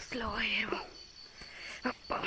ஸ்லோவா ஏறுவோம். அப்பா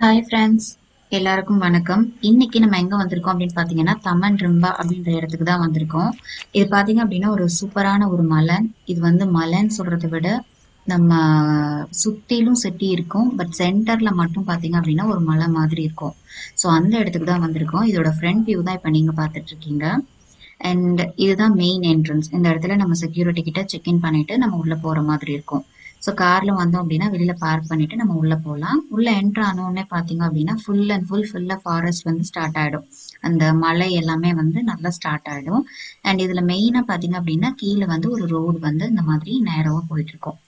ஹாய் ஃப்ரெண்ட்ஸ், எல்லாருக்கும் வணக்கம். இன்னைக்கு நம்ம எங்க வந்திருக்கோம் அப்படின்னு பாத்தீங்கன்னா தமன் ரிம்பா அப்படின்ற இடத்துக்கு தான் வந்திருக்கோம். இது பாத்தீங்க அப்படின்னா ஒரு சூப்பரான ஒரு மலை. இது வந்து மலைன்னு சொல்றதை விட நம்ம சுத்திலும் சிட்டி இருக்கும், பட் சென்டர்ல மட்டும் பாத்தீங்க அப்படின்னா ஒரு மலை மாதிரி இருக்கும். ஸோ அந்த இடத்துக்கு தான் வந்திருக்கோம். இதோட ஃப்ரண்ட் வியூ தான் இப்ப நீங்க பாத்துட்டு இருக்கீங்க. அண்ட் இதுதான் மெயின் என்ட்ரன்ஸ். இந்த இடத்துல நம்ம செக்யூரிட்டி கிட்ட செக்இன் பண்ணிட்டு நம்ம உள்ள போற மாதிரி இருக்கும். ஸோ கார்ல வந்தோம் அப்படின்னா வெளியில பார்க் பண்ணிட்டு நம்ம உள்ள போகலாம். உள்ள என்ட்ரு ஆனோடனே பாத்தீங்க அப்படின்னா ஃபுல் அண்ட் ஃபுல்லா ஃபாரஸ்ட் வந்து ஸ்டார்ட் ஆயிடும். அந்த மலை எல்லாமே வந்து நல்லா ஸ்டார்ட் ஆயிடும். அண்ட் இதுல மெயினா பாத்தீங்க அப்படின்னா கீழே வந்து ஒரு ரோடு வந்து இந்த மாதிரி நேரவா போயிட்டு இருக்கும்.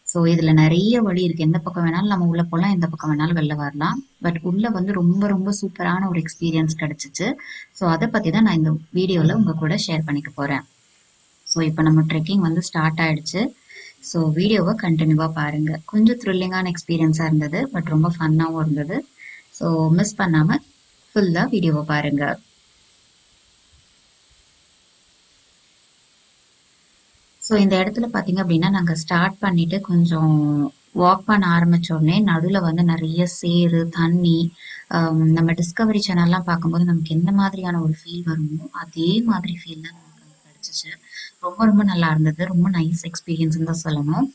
ஸோ இதுல நிறைய வழி இருக்கு. எந்த பக்கம் வேணாலும் நம்ம உள்ள போகலாம், எந்த பக்கம் வேணாலும் வெளில வரலாம். பட் உள்ள வந்து ரொம்ப ரொம்ப சூப்பரான ஒரு எக்ஸ்பீரியன்ஸ் கிடைச்சிச்சு. ஸோ அதை பத்தி தான் நான் இந்த வீடியோல உங்க கூட ஷேர் பண்ணிக்க போறேன். ஸோ இப்போ நம்ம ட்ரெக்கிங் வந்து ஸ்டார்ட் ஆயிடுச்சு. ஸோ வீடியோவை கண்டினியூவா பாருங்க. கொஞ்சம் த்ரில்லிங்கான எக்ஸ்பீரியன்ஸா இருந்தது, பட் ரொம்ப ஃபன்னாவும் இருந்தது. ஸோ மிஸ் பண்ணாம ஃபுல்லா வீடியோவை பாருங்க. ஸோ இந்த இடத்துல பார்த்தீங்க அப்படின்னா நாங்கள் ஸ்டார்ட் பண்ணிட்டு கொஞ்சம் வாக் பண்ண ஆரம்பிச்ச உடனே நடுவில் வந்து நிறைய சேறு தண்ணி, நம்ம டிஸ்கவரி சேனல்லாம் பார்க்கும்போது நமக்கு எந்த மாதிரியான ஒரு ஃபீல் வருமோ அதே மாதிரி ஃபீல் தான் நமக்கு வந்து கிடைச்சிச்சு. ரொம்ப ரொம்ப நல்லா இருந்தது. ரொம்ப நைஸ் எக்ஸ்பீரியன்ஸ்னு தான் சொல்லணும்.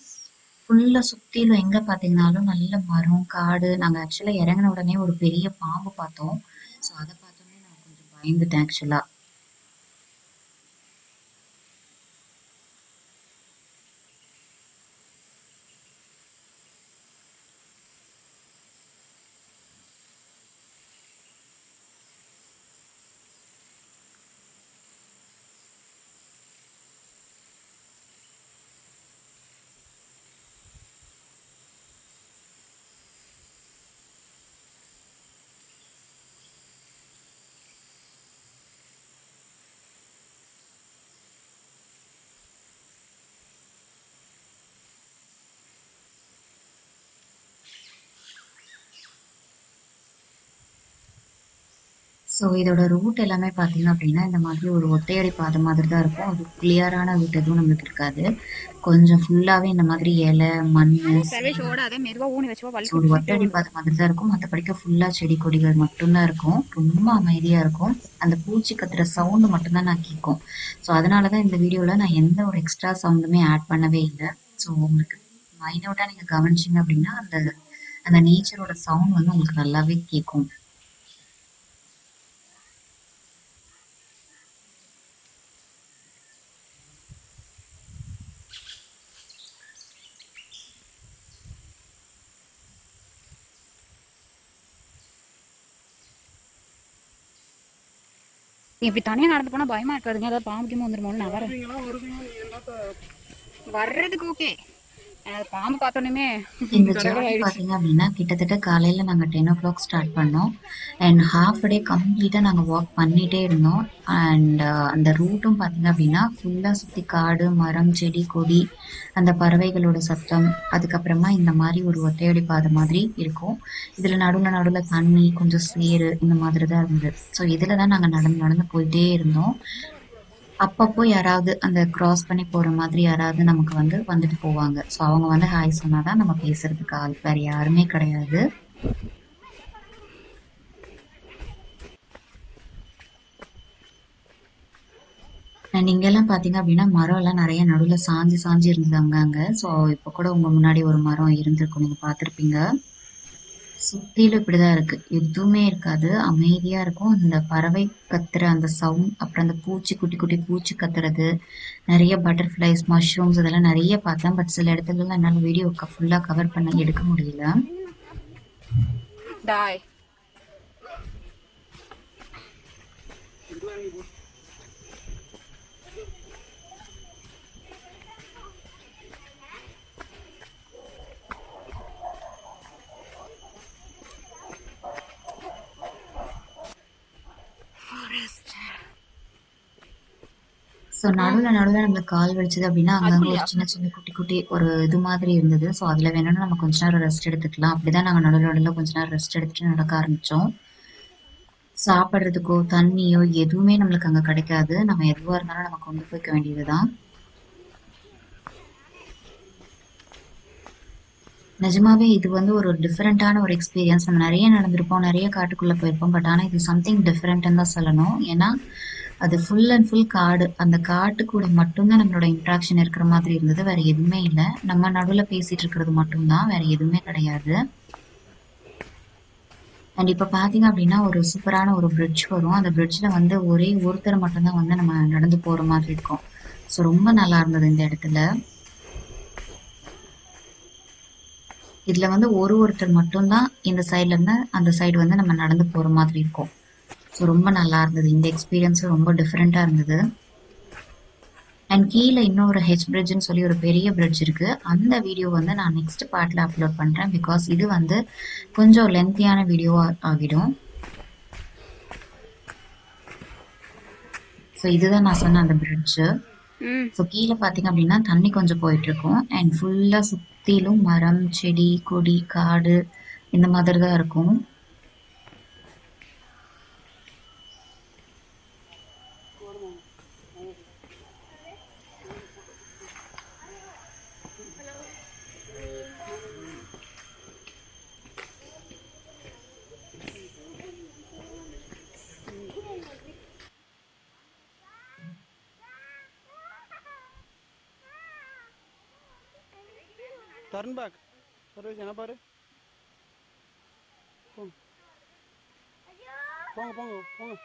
ஃபுல்லா சுத்திலும் எங்க பார்த்தீங்கன்னாலும் நல்ல மரம் காடு. நாங்கள் ஆக்சுவலாக இறங்கின உடனே ஒரு பெரிய பாம்பு பார்த்தோம். ஸோ அதை பார்த்தோன்னே நான் கொஞ்சம் பயந்துட்டேன் ஆக்சுவலா. ஸோ இதோட ரூட் எல்லாமே பார்த்தீங்க அப்படின்னா இந்த மாதிரி ஒரு ஒத்தையடி பாதை மாதிரி தான் இருக்கும். அது கிளியரான ரூட் எதுவும் நம்மளுக்கு இருக்காது. கொஞ்சம் ஃபுல்லாவே இந்த மாதிரி இலை மண்ணு ஒரு ஒத்தையடி பாதை மாதிரி தான் இருக்கும். மற்றபடிக்க ஃபுல்லா செடி கொடிகள் மட்டும்தான் இருக்கும். ரொம்ப அமைதியா இருக்கும். அந்த பூச்சி கத்துற சவுண்டு மட்டும்தான் நான் கேட்கும். ஸோ அதனாலதான் இந்த வீடியோல நான் எந்த ஒரு எக்ஸ்ட்ரா சவுண்டுமே ஆட் பண்ணவே இல்லை. ஸோ உங்களுக்கு மைனூட்டா நீங்க கவனிச்சீங்க அப்படின்னா அந்த அந்த நேச்சரோட சவுண்ட் வந்து உங்களுக்கு நல்லாவே கேட்கும். இப்படி தனியாக நடந்து போனால் பயமா இருக்காதுங்க. ஏதாவது பாம்புக்குமே வந்துருமோன்னு நான் வர்றதுக்கு ஓகே. பாம்பு பார்த்தோன்னே இந்த ஜேர்னி பார்த்தீங்க அப்படின்னா கிட்டத்தட்ட காலையில நாங்க 10 o'clock ஸ்டார்ட் பண்ணோம். அண்ட் ஹாஃப் டே கம்ப்ளீட்டா நாங்க வாக் பண்ணிட்டே இருந்தோம். அண்ட் அந்த ரூட்டும் பார்த்தீங்க அப்படின்னா ஃபுல்லா சுத்தி காடு, மரம், செடி, கொடி, அந்த பறவைகளோட சத்தம், அதுக்கப்புறமா இந்த மாதிரி ஒரு ஒத்தையடி பாதை மாதிரி இருக்கும். இதுல நடுவுல நடுவுல தண்ணி, கொஞ்சம் சேறு இந்த மாதிரி தான் இருந்தது. ஸோ இதுல தான் நாங்க நடந்து நடந்து போயிட்டே இருந்தோம். அப்பப்போ யாராவது அந்த கிராஸ் பண்ணி போற மாதிரி யாராவது நமக்கு வந்துட்டு போவாங்க. ஸோ அவங்க ஹாய் சொன்னாதான் நம்ம பேசுறதுக்கு ஆள். வேற யாருமே கிடையாது. நீங்க எல்லாம் பாத்தீங்க அப்படின்னா மரம் எல்லாம் நிறைய நடுவுல சாஞ்சு சாஞ்சு இருந்தது அங்கங்க. ஸோ இப்ப கூட உங்க முன்னாடி ஒரு மரம் இருந்திருக்கும், நீங்க பார்த்திருப்பீங்க. சுத்திலும் இப்படிதான் இருக்கு. எதுவுமே இருக்காது. அமைதியா இருக்கும். அந்த பறவை கத்துற அந்த சவுண்ட், அப்புறம் அந்த பூச்சி, குட்டி குட்டி பூச்சி கத்துறது, நிறைய பட்டர்ஃப்ளைஸ், மஷ்ரூம்ஸ் இதெல்லாம் நிறைய பார்த்தேன். பட் சில இடத்துல எல்லாம் என்னால வீடியோ ஃபுல்லா கவர் பண்ண எடுக்க முடியல. டாய் ஸோ நடுவுல நடுவுல நம்மளுக்கு கால் வலிச்சது அப்படின்னா அங்கங்க ஒரு சின்ன சின்ன குட்டி குட்டி ஒரு இது மாதிரி இருந்தது. ஸோ அதுல வேணும்னா நம்ம கொஞ்ச நேரம் ரெஸ்ட் எடுத்துக்கலாம். அப்படிதான் நாங்க நடுவுல நடுவுல கொஞ்ச நேரம் ரெஸ்ட் எடுத்துட்டு நடக்க ஆரம்பிச்சோம். சாப்பிடுறதுக்கோ தண்ணியோ எதுவுமே நம்மளுக்கு அங்க கிடைக்காது. நம்ம எதுவா இருந்தாலும் நம்ம கொண்டு போய்க்க வேண்டியதுதான். நிஜமாவே இது ஒரு டிஃப்ரெண்டான ஒரு எக்ஸ்பீரியன்ஸ். நம்ம நிறைய நடந்திருப்போம், நிறைய காட்டுக்குள்ள போயிருப்போம். பட் ஆனா இது சம்திங் டிஃப்ரெண்ட்னு தான் சொல்லணும். ஏன்னா அது ஃபுல் அண்ட் ஃபுல் காடு. அந்த காட்டு கூட மட்டும்தான் நம்மளோட இன்ட்ராக்ஷன் இருக்கிற மாதிரி இருந்தது. வேற எதுவுமே இல்லை. நம்ம நடுவுல பேசிட்டு இருக்கிறது மட்டும்தான், வேற எதுவுமே கிடையாது. அண்ட் இப்ப பாத்தீங்க அப்படின்னா ஒரு சூப்பரான ஒரு பிரிட்ஜ் வரும். அந்த பிரிட்ஜ்ல ஒரே ஒருத்தர் மட்டும்தான் நம்ம நடந்து போற மாதிரி இருக்கும். ஸோ ரொம்ப நல்லா இருந்தது இந்த இடத்துல. இதுல ஒருத்தர் மட்டும்தான் இந்த சைட்ல இருந்து அந்த சைடு நம்ம நடந்து போற மாதிரி இருக்கும். ஸோ ரொம்ப நல்லா இருந்தது. இந்த எக்ஸ்பீரியன்ஸ் ரொம்ப டிஃப்ரெண்டா இருந்தது. அண்ட் கீழே இன்னொரு ஹெச் பிரிட்ஜ்னு சொல்லி ஒரு பெரிய பிரிட்ஜ் இருக்கு. அந்த வீடியோ நான் நெக்ஸ்ட் பார்ட்ல அப்லோட் பண்றேன். பிகாஸ் இது கொஞ்சம் லென்த்தியான வீடியோ ஆகிடும். ஸோ இதுதான் நான் சொன்ன அந்த பிரிட்ஜ். ஸோ கீழே பார்த்தீங்க அப்படின்னா தண்ணி கொஞ்சம் போயிட்டு இருக்கும். அண்ட் ஃபுல்லா சுத்திலும் மரம், செடி, கொடி, காடு இந்த மாதிரி தான் இருக்கும். Turn back. Sarvesh, என்ன பாரு. போங்க. போங்க போங்க போங்க.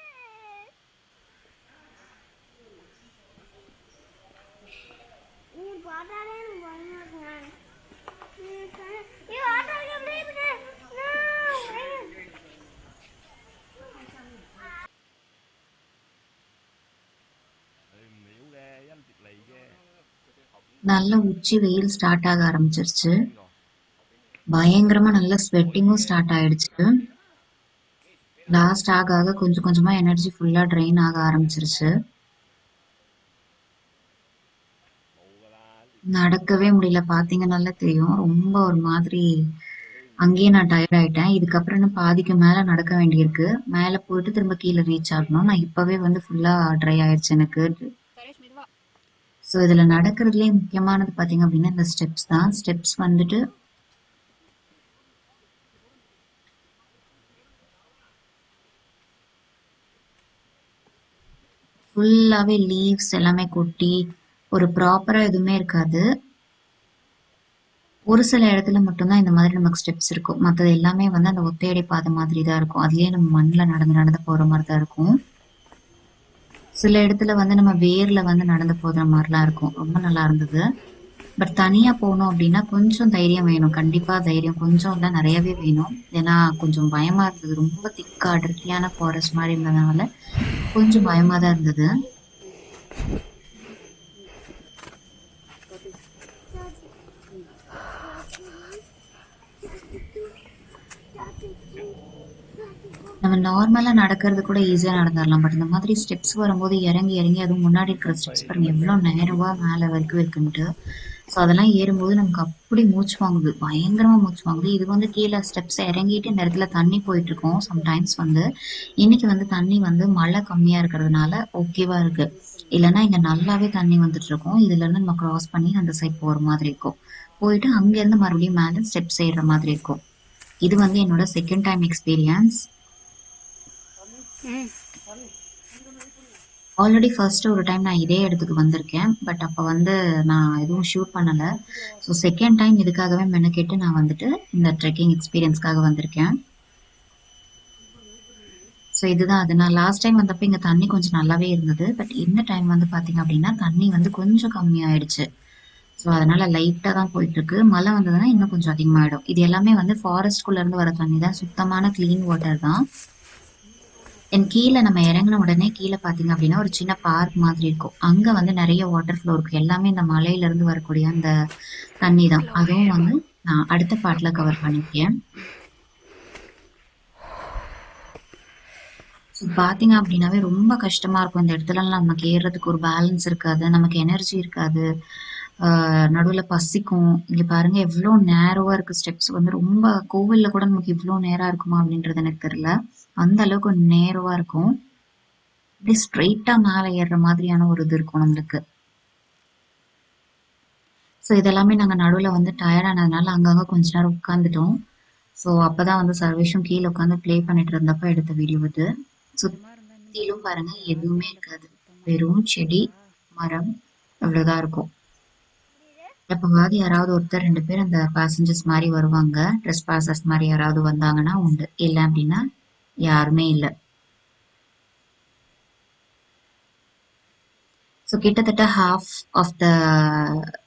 நல்ல உச்சி வெயில் ஸ்டார்ட் ஆக ஆரம்பிச்சிருச்சு. பயங்கரமா நல்ல ஸ்வெட்டிங்கும் ஸ்டார்ட் ஆயிடுச்சு. லாஸ்ட் ஆக ஆக கொஞ்சம் கொஞ்சமா எனர்ஜி ஃபுல்லா ட்ரெயின் ஆக ஆரம்பிச்சிருச்சு. நடக்கவே முடியல. பாத்தீங்கன்னால தெரியும். ரொம்ப ஒரு மாதிரி அங்கேயே நான் டயர்ட் ஆயிட்டேன். இதுக்கப்புறம் இன்னும் பாதிக்கு மேல நடக்க வேண்டியிருக்கு. மேல போயிட்டு திரும்ப கீழே ரீச் ஆகணும். நான் இப்பவே ஃபுல்லா ட்ரை ஆயிடுச்சு எனக்கு. ஸோ இதுல நடக்கிறதுலே முக்கியமானது பாத்தீங்க அப்படின்னா இந்த ஸ்டெப்ஸ் தான். ஸ்டெப்ஸ் ஃபுல்லாவே லீவ்ஸ் எல்லாமே கொட்டி ஒரு ப்ராப்பரா எதுவுமே இருக்காது. ஒரு சில இடத்துல மட்டும்தான் இந்த மாதிரி நமக்கு ஸ்டெப்ஸ் இருக்கும். மற்றது எல்லாமே அந்த ஒத்தையடி பாதை மாதிரி தான் இருக்கும். அதுலயே நம்ம மண்ணில் நடந்து நடந்து போற மாதிரி தான் இருக்கும். சில இடத்துல நம்ம வேர்ல நடந்து போகிற மாதிரிலாம் இருக்கும். ரொம்ப நல்லா இருந்தது. பட் தனியா போகணும் அப்படின்னா கொஞ்சம் தைரியம் வேணும். கண்டிப்பா தைரியம் கொஞ்சம் இல்லை, நிறையவே வேணும். ஏன்னா கொஞ்சம் பயமா இருந்தது. ரொம்ப திக்கா அடர்த்தியான ஃபாரஸ்ட் மாதிரி இருந்ததுனால கொஞ்சம் பயமா தான் இருந்தது. நம்ம நார்மலா நடக்கிறது கூட ஈஸியா நடந்துடலாம். பட் இந்த மாதிரி ஸ்டெப்ஸ் வரும்போது இறங்கி இறங்கி அதுவும் முன்னாடி இருக்கிற ஸ்டெப்ஸ் பாருங்க எவ்வளோ நேரவா மேல வரைக்கும் இருக்குன்ட்டு. ஸோ அதெல்லாம் ஏறும்போது நமக்கு அப்படி மூச்சு வாங்குது, பயங்கரமா மூச்சு வாங்குது. இது வந்து கீழே ஸ்டெப்ஸ் இறங்கிட்டு இந்த இடத்துல தண்ணி போயிட்டு இருக்கோம். சம்டைம்ஸ் வந்து இன்னைக்கு வந்து தண்ணி வந்து மழை கம்மியா இருக்கிறதுனால ஓகேவா இருக்கு. இல்லைன்னா இங்க நல்லாவே தண்ணி வந்துட்டு இருக்கும். இதுல இருந்து நம்ம கிராஸ் பண்ணி அந்த சைட் போற மாதிரி இருக்கும். போயிட்டு அங்க இருந்து மறுபடியும் மேல ஸ்டெப்ஸ் ஏறுற மாதிரி இருக்கும். இது வந்து என்னோட செகண்ட் டைம் எக்ஸ்பீரியன்ஸ். ம் ஆல்ரெடி ஃபர்ஸ்ட் ஒரு டைம் நான் இதே இடத்துக்கு வந்திருக்கேன். பட் அப்போ வந்து நான் எதுவும் ஷூட் பண்ணல. ஸோ செகண்ட் டைம் இதுக்காகவே மெனக்கெட்டு நான் வந்துட்டு இந்த ட்ரெக்கிங் எக்ஸ்பீரியன்ஸ்க்காக வந்திருக்கேன். ஸோ இதுதான் அது. நான் லாஸ்ட் டைம் வந்தப்போ இங்கே தண்ணி கொஞ்சம் நல்லாவே இருந்தது. பட் இந்த டைம் வந்து பார்த்தீங்க அப்படின்னா தண்ணி வந்து கொஞ்சம் கம்மியாயிடுச்சு. ஸோ அதனால லைட்டாக தான் போயிட்டு இருக்கு. மழை வந்ததுன்னா இன்னும் கொஞ்சம் அதிகமாயிடும். இது எல்லாமே வந்து ஃபாரஸ்ட்குள்ள இருந்து வர தண்ணி தான், சுத்தமான கிளீன் வாட்டர் தான். என் கீழே நம்ம இறங்கின உடனே கீழே பார்த்தீங்க அப்படின்னா ஒரு சின்ன பார்க் மாதிரி இருக்கும். அங்க வந்து நிறைய வாட்டர் ஃப்ளோ இருக்கு. எல்லாமே இந்த மலையில இருந்து வரக்கூடிய அந்த தண்ணி தான். அதுவும் வந்து நான் அடுத்த பார்ட்ல கவர் பண்ணிருக்கேன். ஸோ பார்த்தீங்க அப்படின்னாவே ரொம்ப கஷ்டமா இருக்கும். இந்த இடத்துலலாம் நமக்கு ஏறுறதுக்கு ஒரு பேலன்ஸ் இருக்காது, நமக்கு எனர்ஜி இருக்காது. நடுவில் பசிக்கும். இங்க பாருங்க எவ்வளோ நேரோவா இருக்கு. ஸ்டெப்ஸ் வந்து ரொம்ப கோவில்ல கூட நமக்கு இவ்வளோ நேரா இருக்குமா அப்படின்றது எனக்கு தெரியல. அந்த அளவுக்கு நேரோவா இருக்கும். அப்படியே ஸ்ட்ரெயிட்டா மேலே ஏறுற மாதிரியான ஒரு இது இருக்கும் நம்மளுக்கு. ஸோ இதெல்லாமே நாங்கள் நடுவில் வந்து டயர்ட் ஆனதுனால அங்கங்கே கொஞ்ச நேரம் உட்காந்துட்டோம். ஸோ அப்பதான் வந்து சர்வேஷும் கீழே உட்காந்து ப்ளே பண்ணிட்டு இருந்தப்ப எடுத்த வீடியோ இது. சுத்திலும் பாருங்க எதுவுமே இருக்காது, வெறும் செடி மரம் இவ்வளவுதான் இருக்கும். எப்பவாவது யாராவது ஒருத்தர் ரெண்டு பேர் அந்த பேசஞ்சர்ஸ் மாதிரி வருவாங்க. ட்ரெஸ் பாசஸ் மாதிரி யாராவது வந்தாங்கன்னா உண்டு, இல்லை அப்படின்னா யாருமே இல்லை. ஸோ கிட்டத்தட்ட ஹாஃப் ஆஃப் த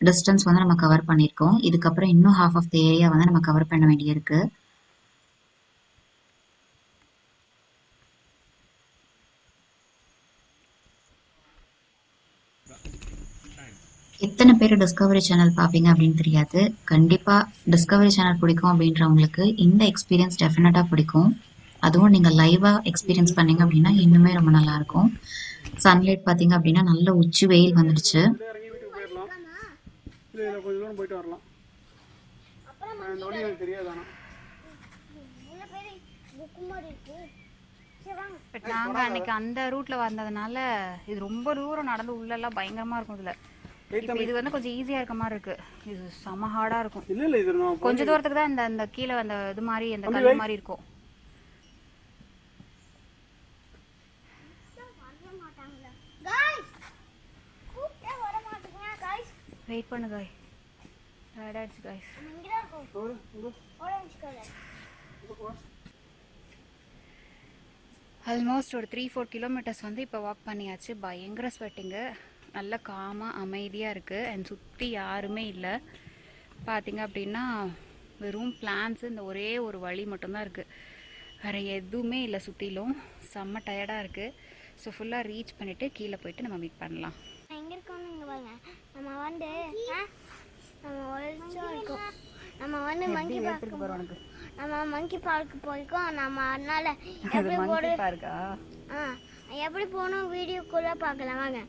டிஸ்டன்ஸ் வந்து நம்ம கவர் பண்ணியிருக்கோம். இதுக்கப்புறம் இன்னும் ஹாஃப் ஆஃப் த ஏரியா வந்து நம்ம கவர் பண்ண வேண்டியிருக்கு. எத்தனை பேர் டிஸ்கவரி சேனல் பார்ப்பீங்க அப்படின்னு தெரியாது. கண்டிப்பா டிஸ்கவரி சேனல் பிடிக்கும் அப்படின்றவங்களுக்கு இந்த எக்ஸ்பீரியன்ஸ் டெஃபினட்டா பிடிக்கும். அதுவும் நீங்க லைவா எக்ஸ்பீரியன்ஸ் பண்ணீங்க அப்படின்னா இன்னுமே ரொம்ப நல்லா இருக்கும். சன்லைட் பாத்தீங்க அப்படின்னா நல்ல உச்சி வெயில் வந்துடுச்சு. இதில் இறங்கி வீட்டுக்கு போயிடலாம். இல்லை இதில் கொஞ்சம் தூரம் போயிட்டு வரலாம். இந்த வழி எனக்கு தெரியாது. ஆனால் பட் நாங்கள் அன்னைக்கு அந்த ரூட்ல வந்ததுனால இது ரொம்ப தூரம் நடந்து உள்ளெல்லாம் பயங்கரமா இருக்கும். இதுல இப்போ இது வந்து கொஞ்சம் ஈஸியா இருக்க மாதிரி இருக்கு. இது செம ஹார்டா இருக்கும். இல்லை இல்லை இது நான் கொஞ்ச தூரத்துக்கு தான் இந்த இந்த கீழே அந்த இது மாதிரி அந்த கல் மாதிரி இருக்கும். வெயிட் பண்ணு காய், டயர்ட் ஆயிடுச்சு காய்ஸ். ஆல்மோஸ்ட் ஒரு 3-4 கிலோமீட்டர்ஸ் வந்து இப்போ வாக் பண்ணியாச்சு. பயங்கர ஸ்வெட்டிங்கு, நல்ல காமாக அமைதியாக இருக்குது. அண்ட் சுற்றி யாருமே இல்லை. பார்த்தீங்க அப்படின்னா வெறும் பிளான்ஸு, இந்த ஒரே ஒரு வழி மட்டும்தான் இருக்குது, வேறு எதுவுமே இல்லை சுற்றிலும். செம்ம டயர்டாக இருக்குது. ஸோ ஃபுல்லாக ரீச் பண்ணிவிட்டு கீழே போயிட்டு நம்ம மீட் பண்ணலாம். எங்கே இருக்கோம்னு இங்கே பாருங்க. நம்ம வந்து நம்ம ஒழிச்சோம் இருக்கோம். நம்ம வந்து மங்கி பார்க்க போகிறோம். நம்ம மங்கி பார்க்கு போயிருக்கோம். நம்ம அதனால எப்படி போடு பார்க்கா எப்படி போகணும் வீடியோக்குள்ளே பார்க்கலாம் வாங்க.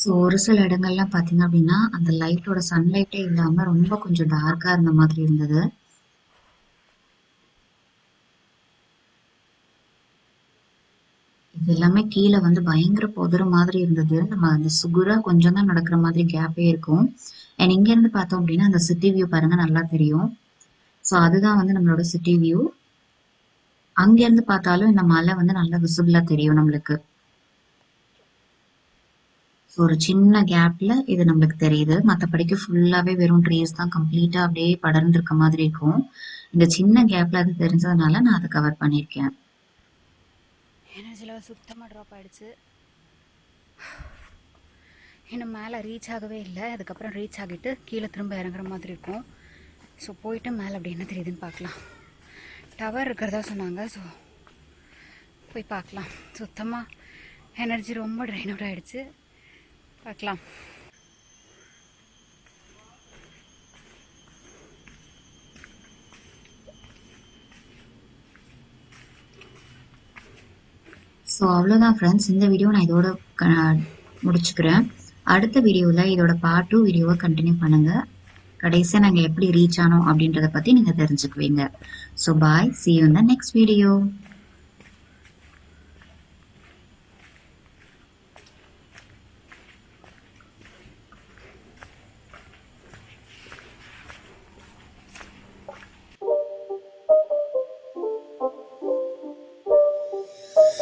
ஸோ ஒரு சில இடங்கள்லாம் பார்த்தீங்க அப்படின்னா அந்த லைட்டோட சன்லைட்டே இல்லாமல் ரொம்ப கொஞ்சம் டார்க்காக இருந்த மாதிரி இருந்தது. இது எல்லாமே கீழே வந்து பயங்கர புதற மாதிரி இருந்தது. நம்ம அந்த சுகுரா கொஞ்சம் தான் நடக்கிற மாதிரி கேப்பே இருக்கும். அண்ட் இங்கேருந்து பார்த்தோம் அப்படின்னா அந்த சிட்டி வியூ பாருங்க நல்லா தெரியும். ஸோ அதுதான் வந்து நம்மளோட சிட்டி வியூ. அங்கேருந்து பார்த்தாலும் இந்த மலை வந்து நல்லா விசிபிளாக தெரியும் நம்மளுக்கு. ஸோ ஒரு சின்ன கேப்ல இது நம்மளுக்கு தெரியுது. மற்றபடிக்கு ஃபுல்லாவே வெறும் ட்ரீஸ் தான் கம்ப்ளீட்டா அப்படியே படர்ந்துருக்க மாதிரி இருக்கும். இந்த சின்ன கேப்ல அது தெரிஞ்சதுனால நான் அதை கவர் பண்ணியிருக்கேன். எனர்ஜி லெவல் சுத்தமாக ட்ராப் ஆகிடுச்சு. இன்னும் மேலே ரீச் ஆகவே இல்லை. அதுக்கப்புறம் ரீச் ஆகிட்டு கீழே திரும்ப இறங்குற மாதிரி இருக்கும். ஸோ போயிட்டு மேலே அப்படி என்ன தெரியுதுன்னு பார்க்கலாம். டவர் இருக்கிறதா சொன்னாங்க. ஸோ போய் பார்க்கலாம். சுத்தமாக எனர்ஜி ரொம்ப ட்ரைன் அவுட் ஆகிடுச்சு. பார்க்கலாம். ஸோ அவ்வளோதான் ஃப்ரெண்ட்ஸ், இந்த வீடியோ நான் இதோட முடிச்சுக்கிறேன். அடுத்த வீடியோவில் இதோட பார்ட் 2 வீடியோவை கண்டினியூ பண்ணுங்கள். கடைசியாக நாங்கள் எப்படி ரீச் ஆனோம் அப்படின்றத பற்றி நீங்கள் தெரிஞ்சுக்குவீங்க. So bye, see you in the next video.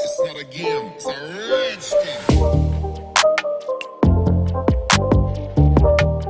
It's not a game, it's a rich thing.